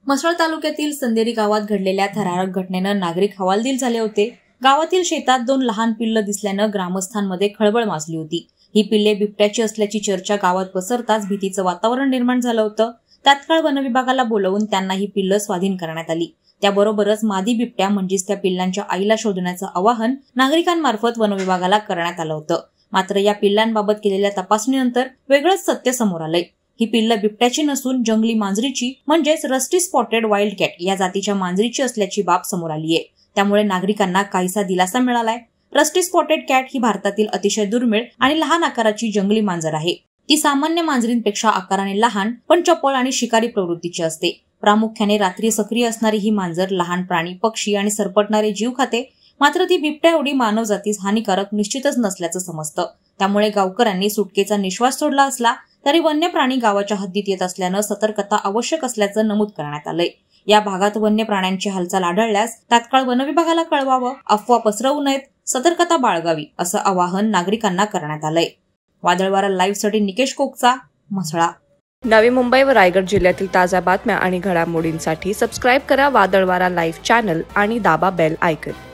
म्हसळ तालुक्यातील संदेरी गावात घडलेल्या थरारक घटनेनं नागरिक हवालदिल झाले होते। गावातील शेतात 2 लहान पिल्लं दिसल्यानं ग्रामस्थांमध्ये खळबळ माजली होती। ही पिल्ले बिबट्याची असल्याची चर्चा गावात पसरताच भीतीचं वातावरण निर्माण झालं होतं। तात्काळ वनविभागाला बोलावून त्यांना ही पिल्लं स्वाधीन करण्यात आली। त्याबरोबरच मादी बिबट्या म्हणजेच त्या पिल्लांच्या आईला शोधण्याचं आवाहन नागरिकांमार्फत वनविभागाला करण्यात आलं होतं। मात्र या पिल्लांबाबत केलेल्या तपासणीनंतर वेगळंच सत्य समोर आलंय। ही पिल्लं बिबट्याची नसून जंगली मांजरीची म्हणजेच रस्टी स्पॉटेड वाईल्ड कॅट या जातीच्या मांजरीची असल्याची बाब समोर आली आहे। त्यामुळे नागरिकांना काहीसा दिलासा मिळालाय। रस्टी स्पॉटेड कॅट ही भारतातील अतिशय दुर्मिळ आणि लहान आकाराची जंगली मांजर आहे। ती सामान्य मांजरींपेक्षा आकाराने लहान पण चपळ आणि शिकारी प्रवृत्तीची असते। प्रामुख्याने रात्री सक्रिय असणारी ही मांजर लहान प्राणी, पक्षी आणि सरपटणारे जीव खाते। मात्र ती बिबट्या एवढी मानव जातीस हानिकारक निश्चितच नसल्याचं समजतं। त्यामुळे गावकऱ्यांनी सुटकेचा निश्वास सोडला असला तरी वन्य प्राणी गावाच्या हद्दीत येत असल्यानं सतर्कता आवश्यक असल्याचं नमूद करण्यात आलंय। या भागात वन्य प्राण्यांची हालचाल आढळल्यास तात्काळ वनविभागाला कळवावं, अफवा पसरवू नयेत, सतर्कता बाळगावी असं आवाहन नागरिकांना करण्यात आलंय। वादळवारा लाईव्ह साठी निकेश कोकचा, म्हसळा। नवी मुंबई व रायगड जिल्ह्यातील ताज्या बातम्या आणि घडामोडींसाठी सबस्क्राईब करा वादळवारा लाईव्ह चॅनल आणि दाबा बेल आयकॉन।